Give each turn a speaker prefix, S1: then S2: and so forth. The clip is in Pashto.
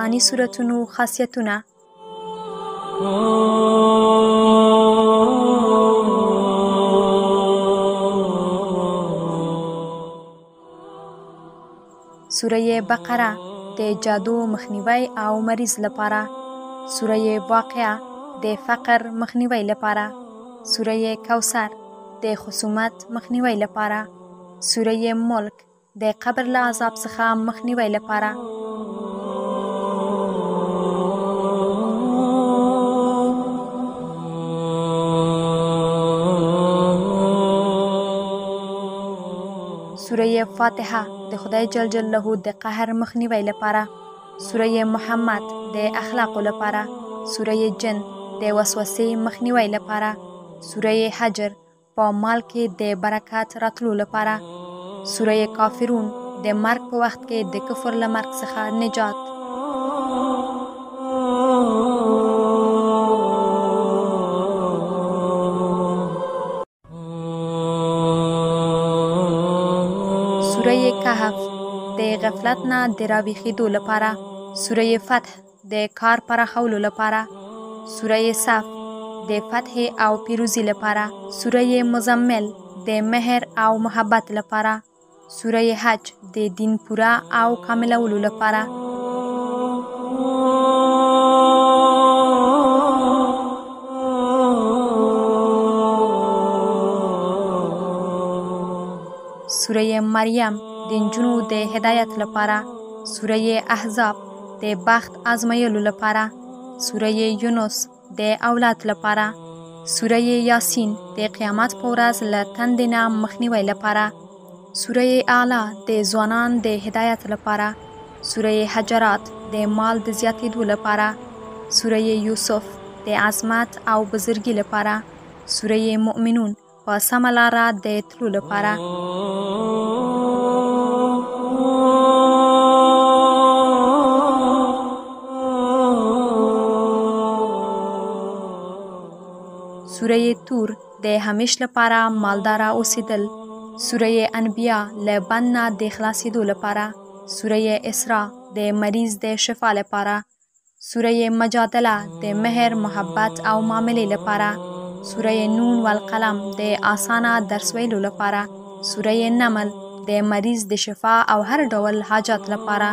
S1: قرآني سورتونو خاصیتونه. سوره بقره د جادو مخنیوی او مریض لپاره. سوره واقعه د فقر مخنیوی لپاره. سوره کوثر د خصومت مخنیوی لپاره. سوره ملک د قبر له عذاب څخه مخنیوی لپاره. سوره فاتحه د خدای جل جلاله د قهر مخنیوی لپاره. سوره محمد د اخلاقو لپاره. سوره جن د وسوسې مخنیوی لپاره. سوره حجر په مال کې د برکت راتلو لپاره. سوره کافرون د مرګ په وخت کې د کفر له مرګ څخه نجات. سوره کهف د غفلت نه د راویښېدو لپاره. سوره فتح د کار پراخولو لپاره. سوره صف د فتح او پیروزی لپاره. سوره مزمل د مهر او محبت لپاره. سوره حج د دین پوره او کاملولو لپاره. سوره مریم د نجونو د هدایت لپاره. سوره احزاب د بخت ازمایلو لپاره. سوره یونس د اولاد لپاره. سوره یاسین د قیامت په ورځ له تندې نه مخنیوی لپاره. سوره اعلی د ځوانان د هدایت لپاره. سوره حجرات د مال د زیاتېدو لپاره. سوره یوسف د عظمت او بزرګۍ لپاره. سوره مؤمنون په سمه لاره د تلو لپاره. سوره تور د همیش لپاره مالداره اوسېدل. سوره انبیاء له بند نه د خلاصېدو لپاره. سوره اسراء د مریض د شفا لپاره. سوره مجادله د مهر محبت او معاملې لپاره. سوره نون والقلم د آسانه درس ویلو لپاره. سوره نمل د مریض د شفا او هر ډول حاجات لپاره.